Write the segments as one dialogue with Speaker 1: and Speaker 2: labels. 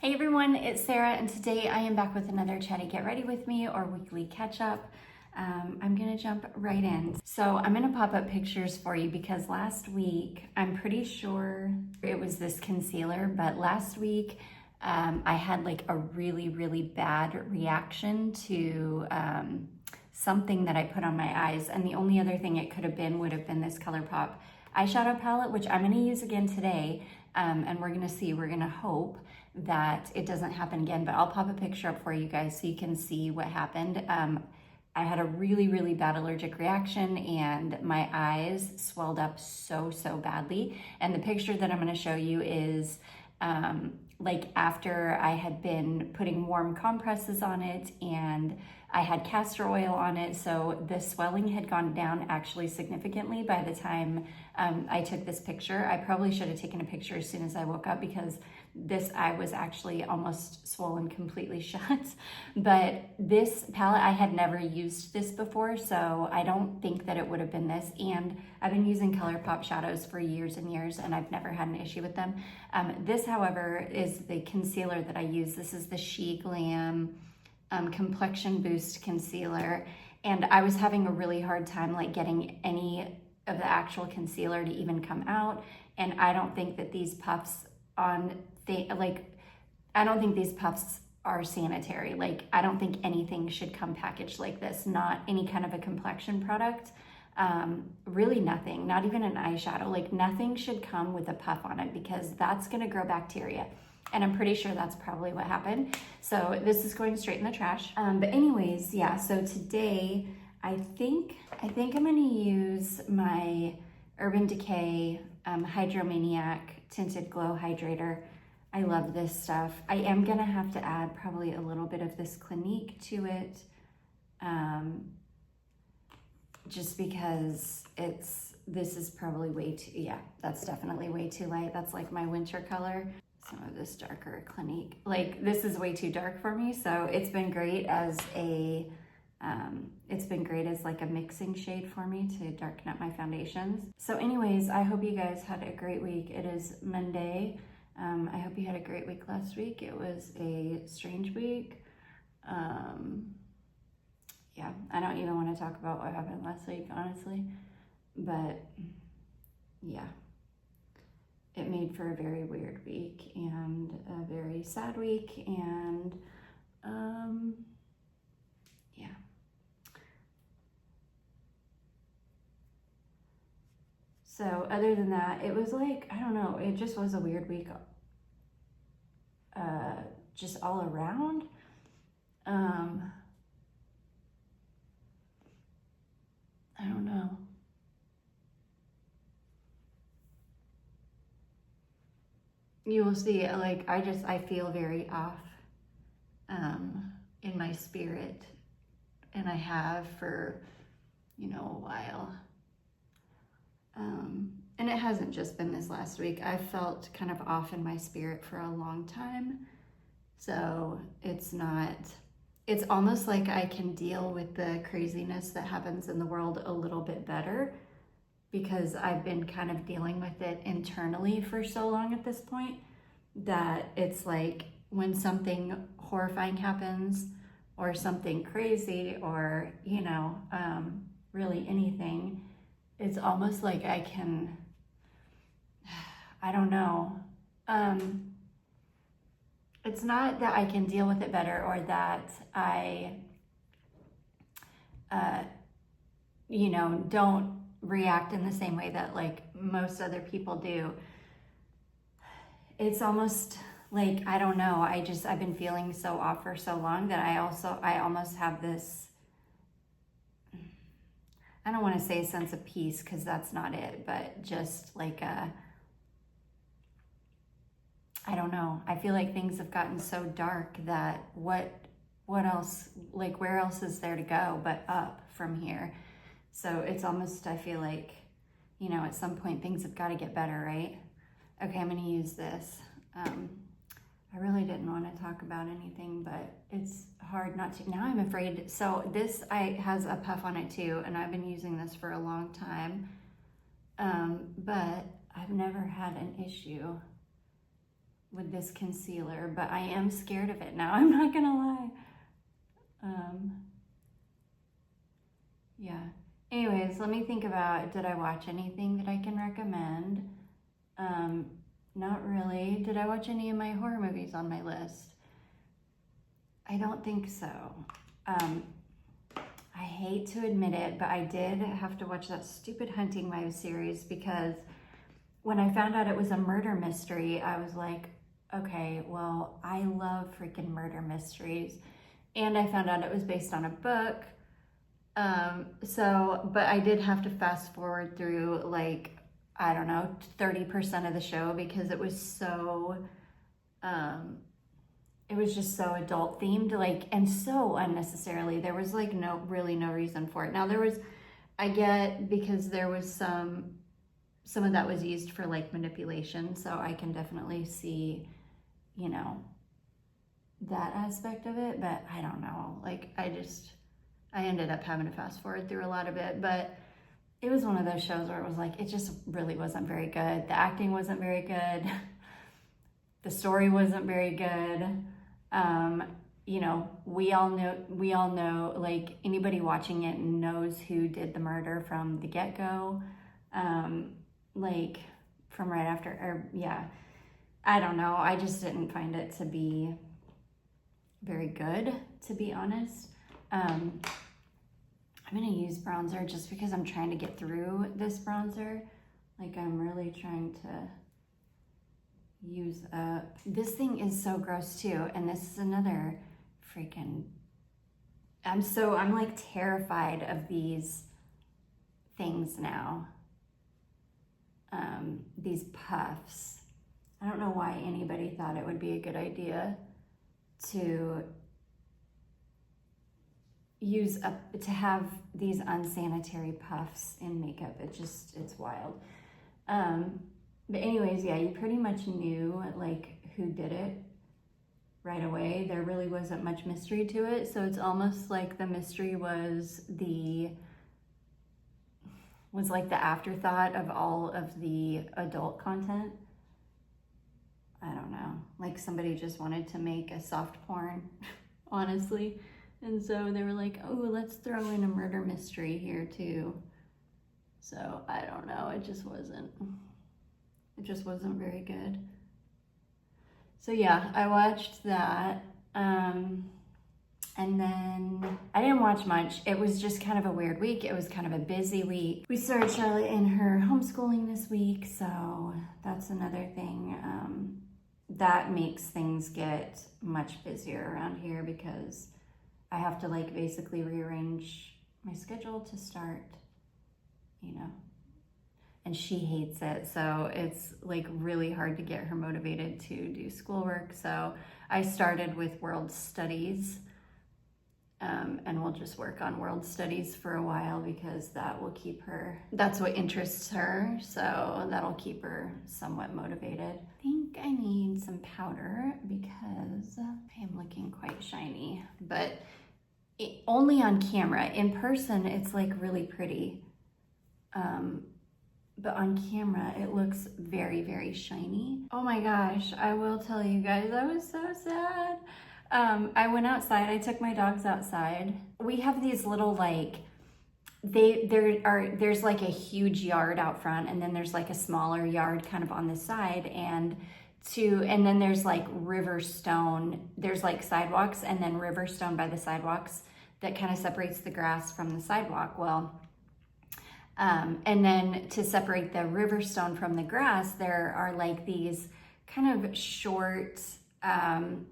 Speaker 1: Hey everyone, it's Sarah, and today I am back with another Chatty Get Ready With Me or weekly catch-up. I'm gonna jump right in. So I'm gonna pop up pictures for you because last week, I'm pretty sure it was this concealer, but last week I had like a really bad reaction to something that I put on my eyes, and the only other thing it could have been would have been this ColourPop eyeshadow palette, which I'm gonna use again today, and we're gonna hope that it doesn't happen again, but I'll pop a picture up for you guys so you can see what happened. I had a really bad allergic reaction and my eyes swelled up so badly. And the picture that I'm gonna show you is like after I had been putting warm compresses on it and I had castor oil on it, so the swelling had gone down actually significantly by the time I took this picture. I probably should have taken a picture as soon as I woke up because this eye was actually almost swollen completely shut. But this palette, I had never used this before, so I don't think that it would have been this. And I've been using ColourPop shadows for years and years, and I've never had an issue with them. This, however, is the concealer that I use. This is the She Glam Complexion Boost Concealer. And I was having a really hard time like getting any of the actual concealer to even come out. And I don't think that these puffs I don't think these puffs are sanitary. Like, I don't think anything should come packaged like this, not any kind of a complexion product. Really nothing, not even an eyeshadow, like nothing should come with a puff on it because that's gonna grow bacteria. And I'm pretty sure that's probably what happened. So this is going straight in the trash. But anyways, yeah, so today I think I'm gonna use my Urban Decay Hydromaniac Tinted Glow Hydrator. I love this stuff. I am gonna have to add probably a little bit of this Clinique to it, just because this is probably way too, yeah, that's definitely way too light. That's like my winter color. Some of this darker Clinique. Like, this is way too dark for me, so it's been great as like a mixing shade for me to darken up my foundations. So anyways, I hope you guys had a great week. It is Monday. I hope you had a great week last week. It was a strange week. Yeah, I don't even want to talk about what happened last week, honestly, but yeah. It made for a very weird week and a very sad week, and yeah. So other than that, it was like, I don't know, it just was a weird week, just all around. I don't know. You will see, like, I feel very off in my spirit, and I have for, a while. And it hasn't just been this last week. I've felt kind of off in my spirit for a long time. So it's almost like I can deal with the craziness that happens in the world a little bit better because I've been kind of dealing with it internally for so long at this point that it's like when something horrifying happens or something crazy or, really anything, it's almost like I can, I don't know. It's not that I can deal with it better or that I, don't react in the same way that like most other people do. It's almost like, I don't know, I've been feeling so off for so long that I almost have this, I don't want to say a sense of peace because that's not it, but just like I don't know. I feel like things have gotten so dark that what else, like where else is there to go but up from here? So it's almost, I feel like, at some point things have got to get better, right? Okay, I'm going to use this. I really didn't want to talk about anything, but it's hard not to. Now I'm afraid. So this has a puff on it too, and I've been using this for a long time, but I've never had an issue with this concealer, but I am scared of it now. I'm not gonna lie. Yeah. Anyways, let me think about, did I watch anything that I can recommend? Not really. Did I watch any of my horror movies on my list? I don't think so. I hate to admit it, but I did have to watch that stupid Hunting Wives series because when I found out it was a murder mystery, I was like, okay, well, I love freaking murder mysteries. And I found out it was based on a book. But I did have to fast forward through like, I don't know, 30% of the show because it was so, it was just so adult themed, like, and so unnecessarily. There was like no reason for it. Now I get, because there was some of that was used for like manipulation. So I can definitely see, you know, that aspect of it, but I don't know. Like, I ended up having to fast forward through a lot of it, but it was one of those shows where it was like, it just really wasn't very good. The acting wasn't very good. The story wasn't very good. You know, we all know, like, anybody watching it knows who did the murder from the get-go. Like, from right after, or yeah, I don't know. I just didn't find it to be very good, to be honest. I'm gonna use bronzer just because I'm trying to get through this bronzer. Like, I'm really trying to use up. This thing is so gross too, and this is another freaking, I'm like terrified of these things now. These puffs. I don't know why anybody thought it would be a good idea to to have these unsanitary puffs in makeup. It's wild. But anyways, yeah, you pretty much knew like who did it right away. There really wasn't much mystery to it. So it's almost like the mystery was like the afterthought of all of the adult content. I don't know, like somebody just wanted to make a soft porn, honestly. And so they were like, oh, let's throw in a murder mystery here too. So I don't know, it just wasn't very good. So yeah, I watched that. And then I didn't watch much. It was just kind of a weird week. It was kind of a busy week. We started Charlotte in her homeschooling this week, so that's another thing. That makes things get much busier around here because I have to like basically rearrange my schedule to start, you know, and she hates it. So it's like really hard to get her motivated to do schoolwork. So I started with world studies. And we'll just work on world studies for a while because that will keep her, that's what interests her. So that'll keep her somewhat motivated. I think I need some powder because I am looking quite shiny, but only on camera. In person, it's like really pretty. But on camera, it looks very, very shiny. Oh my gosh, I will tell you guys, I was so sad. I went outside, I took my dogs outside. We have these little like, there's like a huge yard out front and then there's like a smaller yard kind of on the side and then there's like Riverstone, there's like sidewalks and then Riverstone by the sidewalks that kind of separates the grass from the sidewalk. Well, and then to separate the Riverstone from the grass, there are like these kind of short,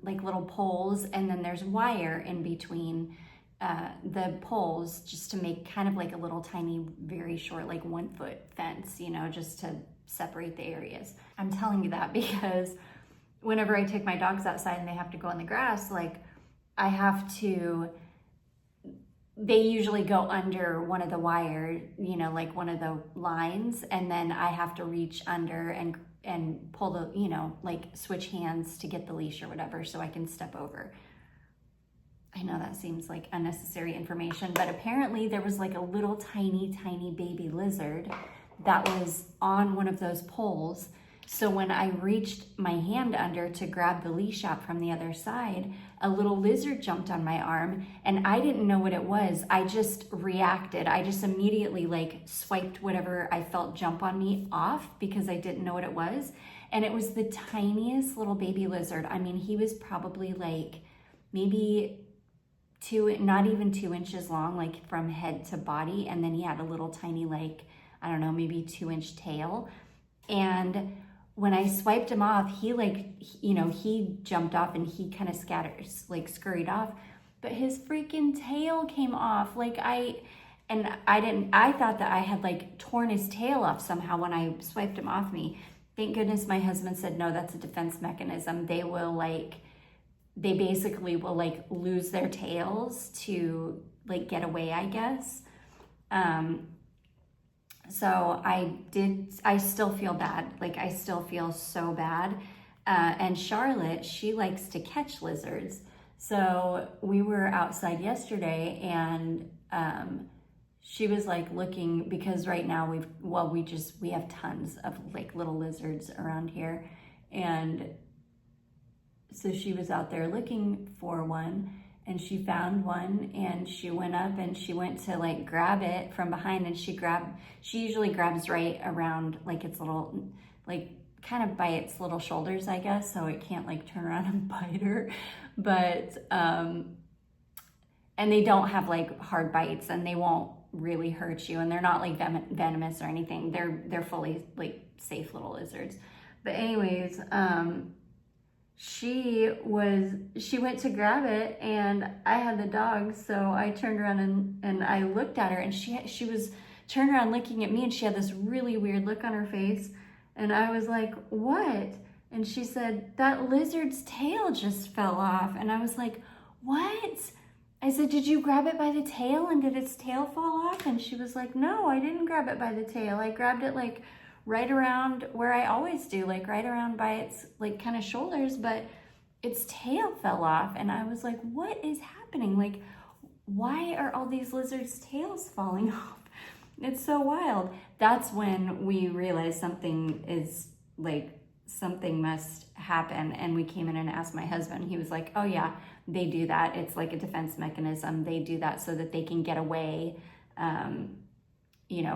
Speaker 1: like little poles, and then there's wire in between the poles just to make kind of like a little tiny, very short, like 1 foot fence, you know, just to separate the areas. I'm telling you that because whenever I take my dogs outside and they have to go in the grass, like they usually go under one of the wire, you know, like one of the lines, and then I have to reach under and pull the, you know, like switch hands to get the leash or whatever so I can step over. I know that seems like unnecessary information, but apparently there was like a little tiny baby lizard that was on one of those poles So when I reached my hand under to grab the leash out from the other side, a little lizard jumped on my arm and I didn't know what it was. I just reacted. I just immediately like swiped whatever I felt jump on me off because I didn't know what it was. And it was the tiniest little baby lizard. I mean, he was probably like maybe not even 2 inches long, like from head to body. And then he had a little tiny, like, I don't know, maybe 2-inch tail. And when I swiped him off, he he jumped off and he kind of scurried off, but his freaking tail came off. I thought that I had like torn his tail off somehow when I swiped him off me. Thank goodness my husband said, no, that's a defense mechanism. They basically will like lose their tails to like get away, I guess. So I still feel bad. Like I still feel so bad. And Charlotte, she likes to catch lizards. So we were outside yesterday and she was like looking, because right now we have tons of like little lizards around here. And so she was out there looking for one. And she found one and she went up and she went to like grab it from behind, and she usually grabs right around like its little, like kind of by its little shoulders, I guess, so it can't like turn around and bite her. But, and they don't have like hard bites and they won't really hurt you, and they're not like venomous or anything. They're fully like safe little lizards. But anyways, she went to grab it and I had the dog, so I turned around and I looked at her, and she was turned around looking at me, and she had this really weird look on her face, and I was like, what? And she said, that lizard's tail just fell off. And I was like, what? I said, did you grab it by the tail and did its tail fall off? And she was like, no, I didn't grab it by the tail. I grabbed it like right around where I always do, like right around by its like kind of shoulders, but its tail fell off. And I was like, what is happening? Like, why are all these lizards' tails falling off? It's so wild. That's when we realized something must happen. And we came in and asked my husband. He was like, oh yeah, they do that. It's like a defense mechanism. They do that so that they can get away,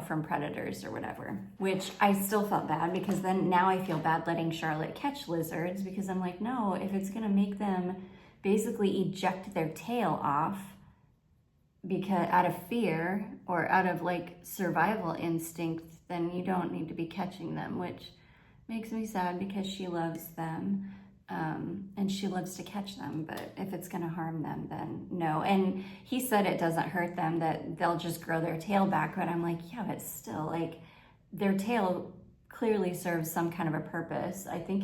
Speaker 1: from predators or whatever, which I still felt bad, because then now I feel bad letting Charlotte catch lizards, because I'm like, no, if it's going to make them basically eject their tail off because out of fear or out of like survival instinct, then you don't need to be catching them, which makes me sad because she loves them. And she loves to catch them, but if it's going to harm them, then no. And he said it doesn't hurt them, that they'll just grow their tail back. But I'm like, yeah, but still, like, their tail clearly serves some kind of a purpose. I think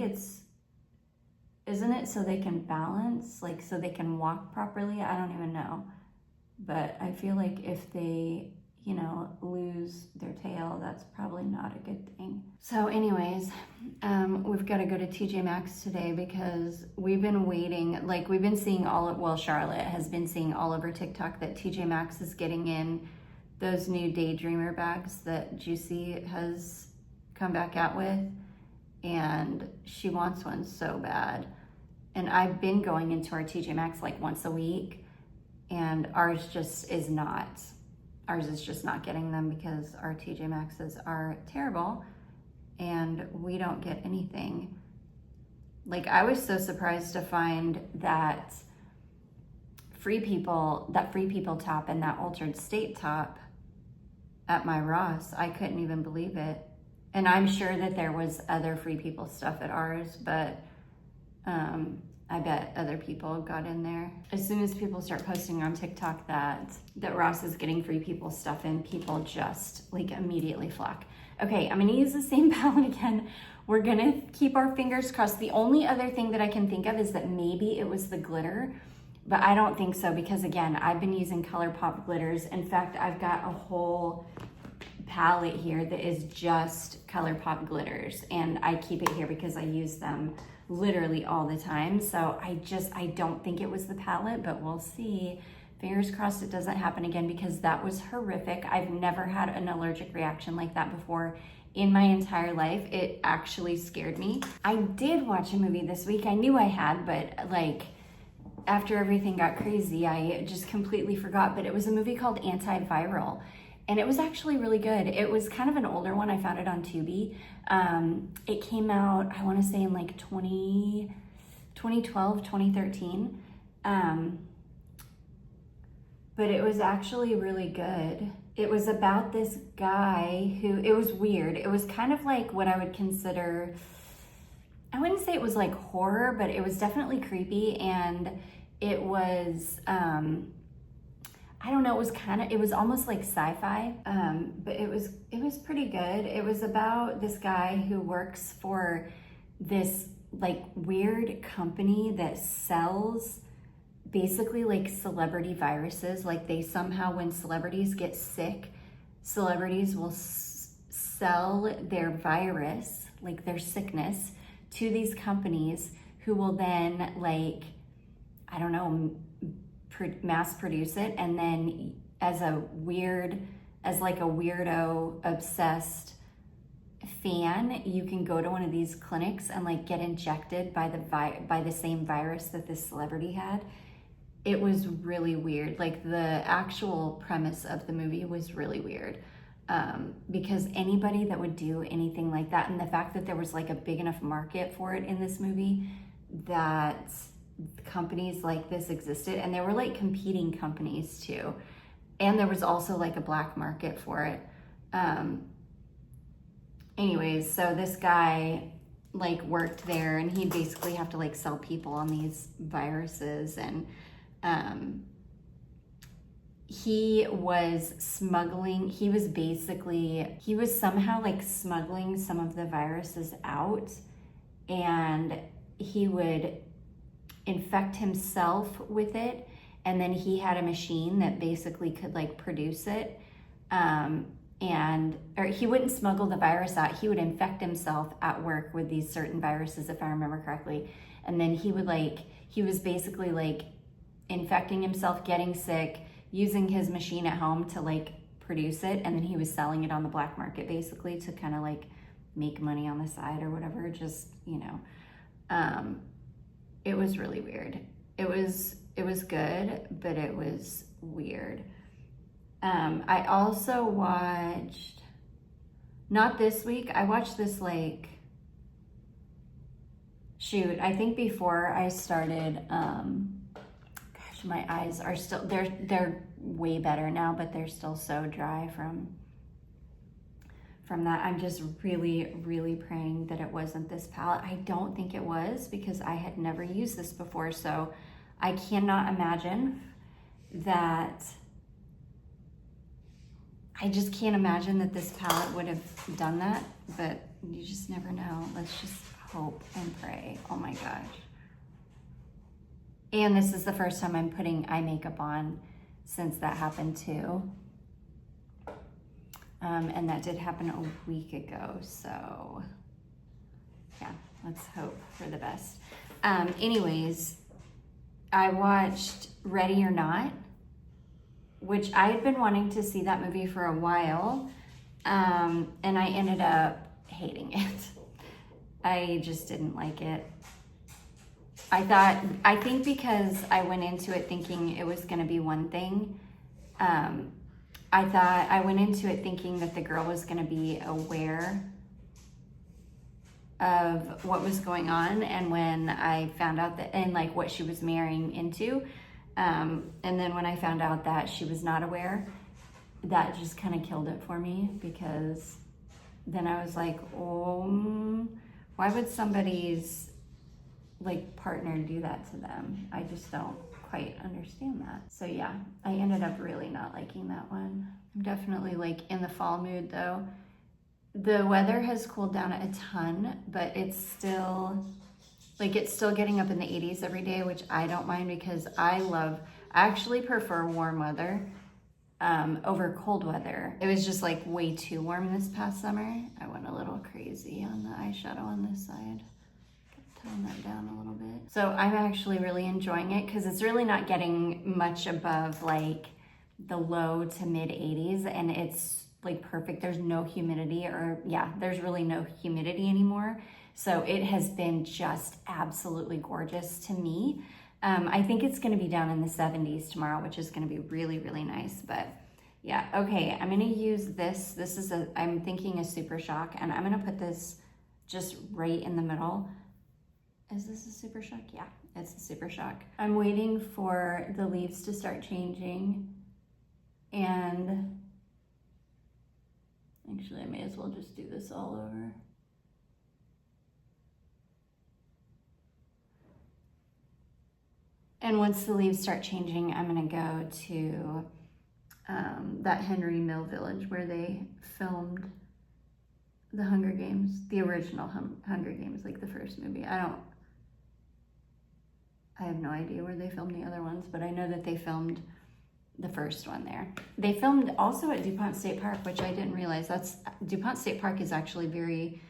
Speaker 1: isn't it so they can balance, like so they can walk properly? I don't even know. But I feel like if they, lose their tail, that's probably not a good thing. So anyways, we've got to go to TJ Maxx today because we've been waiting, like we've been seeing Charlotte has been seeing all over TikTok that TJ Maxx is getting in those new Daydreamer bags that Juicy has come back out with, and she wants one so bad. And I've been going into our TJ Maxx like once a week, and ours is just not getting them because our TJ Maxxes are terrible and we don't get anything. Like, I was so surprised to find that Free People top and that Altered State top at my Ross. I couldn't even believe it. And I'm sure that there was other Free People stuff at ours, but I bet other people got in there. As soon as people start posting on TikTok that Ross is getting Free People stuff in, people just like immediately flock. Okay, I'm gonna use the same palette again. We're gonna keep our fingers crossed. The only other thing that I can think of is that maybe it was the glitter, but I don't think so, because again, I've been using ColourPop glitters. In fact, I've got a whole palette here that is just ColourPop glitters, and I keep it here because I use them literally all the time. So I don't think it was the palette, but we'll see. Fingers crossed it doesn't happen again, because that was horrific. I've never had an allergic reaction like that before in my entire life. It actually scared me. I did watch a movie this week. I knew I had, but like after everything got crazy, I just completely forgot. But it was a movie called Antiviral, and it was actually really good. It was kind of an older one. I found it on Tubi. It came out, I want to say in like 2012, 2013. But it was actually really good. It was about this guy who, it was weird. It was kind of like what I would consider, I wouldn't say it was like horror, but it was definitely creepy. And it was, I don't know, it was almost like sci-fi, but it was pretty good. It was about this guy who works for this like weird company that sells basically like celebrity viruses. Like they somehow, when celebrities get sick, celebrities will sell their virus, like their sickness, to these companies who will then like, I don't know, mass produce it. And then as like a weirdo obsessed fan, you can go to one of these clinics and like get injected by the same virus that this celebrity had. It was really weird. Like the actual premise of the movie was really weird, because anybody that would do anything like that, and the fact that there was like a big enough market for it in this movie, that companies like this existed, and there were like competing companies too, and there was also like a black market for it. Anyways, so this guy like worked there, and he'd basically have to like sell people on these viruses, and he was somehow like smuggling some of the viruses out, and he would infect himself with it, and then he had a machine that basically could like produce it, or he wouldn't smuggle the virus out, he would infect himself at work with these certain viruses, if I remember correctly, and then he was basically like infecting himself, getting sick, using his machine at home to like produce it, and then he was selling it on the black market basically to kind of like make money on the side or whatever. Just, you know, it was really weird. It was good, but it was weird. I also watched, not this week, I watched this like, I think before I started, my eyes are still, they're way better now, but they're still so dry from that. I'm just really, really praying that it wasn't this palette. I don't think it was, because I had never used this before, so I cannot imagine that. I just can't imagine that this palette would have done that, but you just never know. Let's just hope and pray. Oh my gosh. And this is the first time I'm putting eye makeup on since that happened too. And that did happen a week ago, so yeah, let's hope for the best. Anyways, I watched Ready or Not, which I had been wanting to see that movie for a while, and I ended up hating it. I just didn't like it. I think because I went into it thinking it was gonna be one thing, I went into it thinking that the girl was gonna be aware of what was going on, and when I found out that, and like what she was marrying into, and then when I found out that she was not aware, that just kind of killed it for me, because then I was like, oh, why would somebody's like partner do that to them? I just don't quite understand that. So yeah, I ended up really not liking that one. I'm definitely like in the fall mood though. The weather has cooled down a ton, but it's still getting up in the 80s every day, which I don't mind, because I actually prefer warm weather over cold weather. It was just like way too warm this past summer. I went a little crazy on the eyeshadow on this side. Tone that down a little bit. So I'm actually really enjoying it, because it's really not getting much above like the low to mid 80s, and it's like perfect. There's no humidity, or yeah, there's really no humidity anymore. So it has been just absolutely gorgeous to me. I think it's gonna be down in the 70s tomorrow, which is gonna be really, really nice. But yeah, okay, I'm gonna use this. This is I'm thinking a Super Shock, and I'm gonna put this just right in the middle. Is this a Super Shock? Yeah, it's a Super Shock. I'm waiting for the leaves to start changing, and actually I may as well just do this all over. And once the leaves start changing, I'm gonna go to that Henry Mill Village where they filmed the Hunger Games, the original Hunger Games, like the first movie. I have no idea where they filmed the other ones, but I know that they filmed the first one there. They filmed also at DuPont State Park, which I didn't realize. DuPont State Park is actually very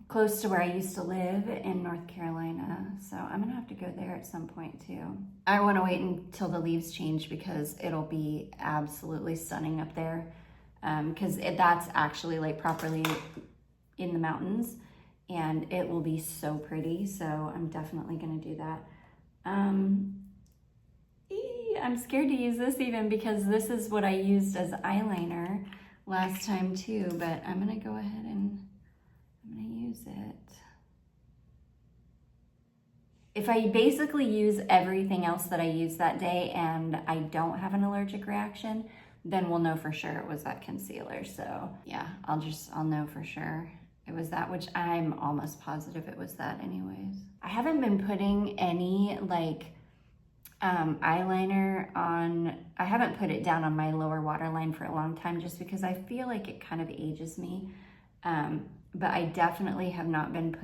Speaker 1: close to where I used to live in North Carolina. So I'm gonna have to go there at some point too. I wanna wait until the leaves change because it'll be absolutely stunning up there. Because that's actually like properly in the mountains, and it will be so pretty. So I'm definitely gonna do that. I'm scared to use this even because this is what I used as eyeliner last time too, but I'm gonna go ahead and I'm gonna use it. If I basically use everything else that I used that day and I don't have an allergic reaction, then we'll know for sure it was that concealer. So yeah, I'll know for sure it was that, which I'm almost positive it was that anyways. I haven't been putting any like eyeliner on, I haven't put it down on my lower waterline for a long time just because I feel like it kind of ages me. But I definitely have not been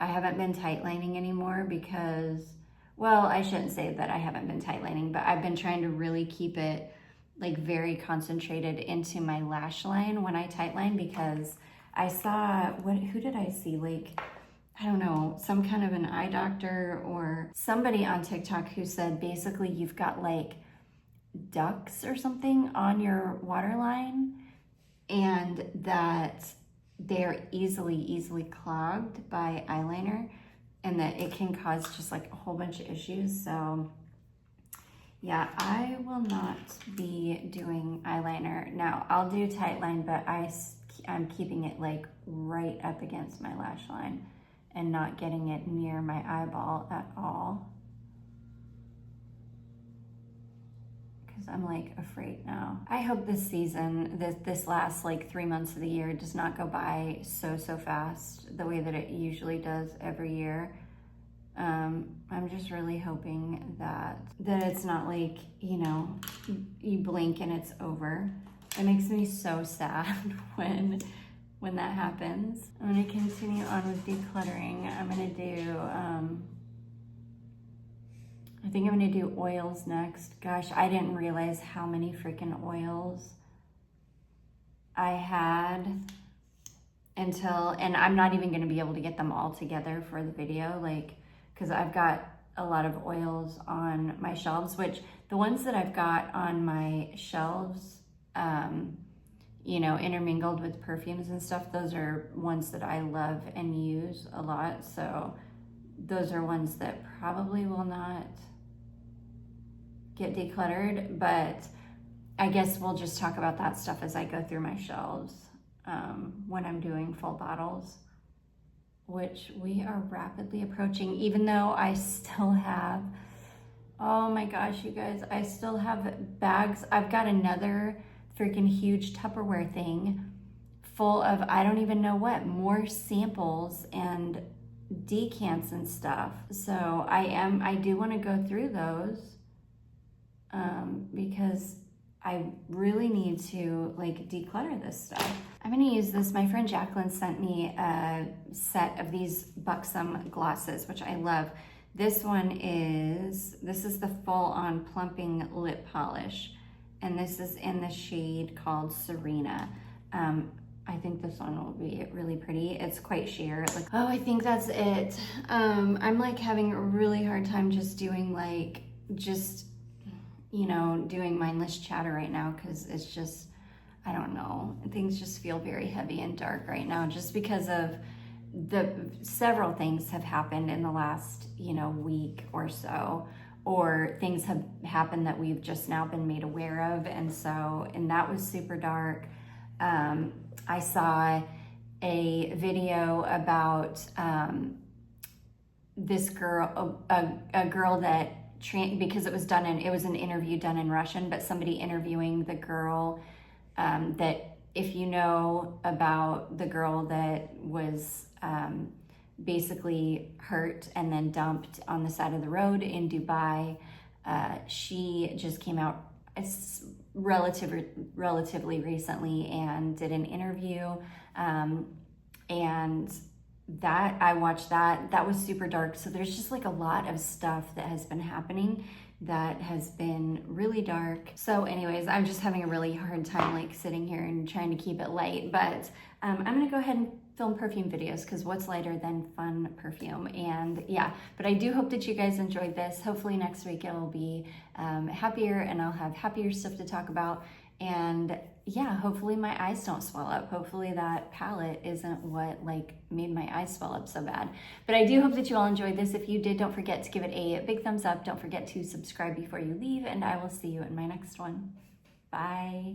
Speaker 1: I haven't been tightlining anymore because, well, I shouldn't say that I haven't been tightlining, but I've been trying to really keep it like very concentrated into my lash line when I tightline, because I saw, who did I see? Like, I don't know, some kind of an eye doctor or somebody on TikTok who said basically you've got like ducts or something on your waterline, and that they're easily clogged by eyeliner, and that it can cause just like a whole bunch of issues. So yeah, I will not be doing eyeliner. Now I'll do tightline, but I'm keeping it like right up against my lash line and not getting it near my eyeball at all, because I'm like afraid now. I hope this season, this last like 3 months of the year does not go by so fast the way that it usually does every year. I'm just really hoping that it's not like, you know, you blink and it's over. It makes me so sad when that happens. I'm gonna continue on with decluttering. I'm gonna do, I think I'm gonna do oils next. Gosh, I didn't realize how many freaking oils I had and I'm not even gonna be able to get them all together for the video, like, because I've got a lot of oils on my shelves, which the ones that I've got on my shelves, you know, intermingled with perfumes and stuff, those are ones that I love and use a lot. So those are ones that probably will not get decluttered, but I guess we'll just talk about that stuff as I go through my shelves when I'm doing full bottles, which we are rapidly approaching, even though I still have, oh my gosh, you guys, I still have bags. I've got another freaking huge Tupperware thing full of, I don't even know what, more samples and decants and stuff. So I do want to go through those because I really need to like declutter this stuff. I'm gonna use this. My friend Jacqueline sent me a set of these Buxom glosses, which I love. This is the full-on plumping lip polish, and this is in the shade called Serena. I think this one will be really pretty. It's quite sheer. Like, oh, I think that's it. I'm like having a really hard time just doing like, you know, doing mindless chatter right now because it's just, I don't know, things just feel very heavy and dark right now just because of the several things have happened in the last, you know, week or so, or things have happened that we've just now been made aware of. And that was super dark. I saw a video about this girl, a girl that, because it was an interview done in Russian, but somebody interviewing the girl that, if you know about the girl that was basically hurt and then dumped on the side of the road in Dubai, she just came out relatively recently and did an interview, and that I watched that was super dark. So there's just like a lot of stuff that has been happening that has been really dark. So anyways, I'm just having a really hard time like sitting here and trying to keep it light, but I'm gonna go ahead and film perfume videos because what's lighter than fun perfume? And yeah, but I do hope that you guys enjoyed this. Hopefully next week it'll be happier and I'll have happier stuff to talk about. And yeah, hopefully my eyes don't swell up. Hopefully that palette isn't what like made my eyes swell up so bad. But I do hope that you all enjoyed this. If you did, don't forget to give it a big thumbs up. Don't forget to subscribe before you leave, and I will see you in my next one. Bye.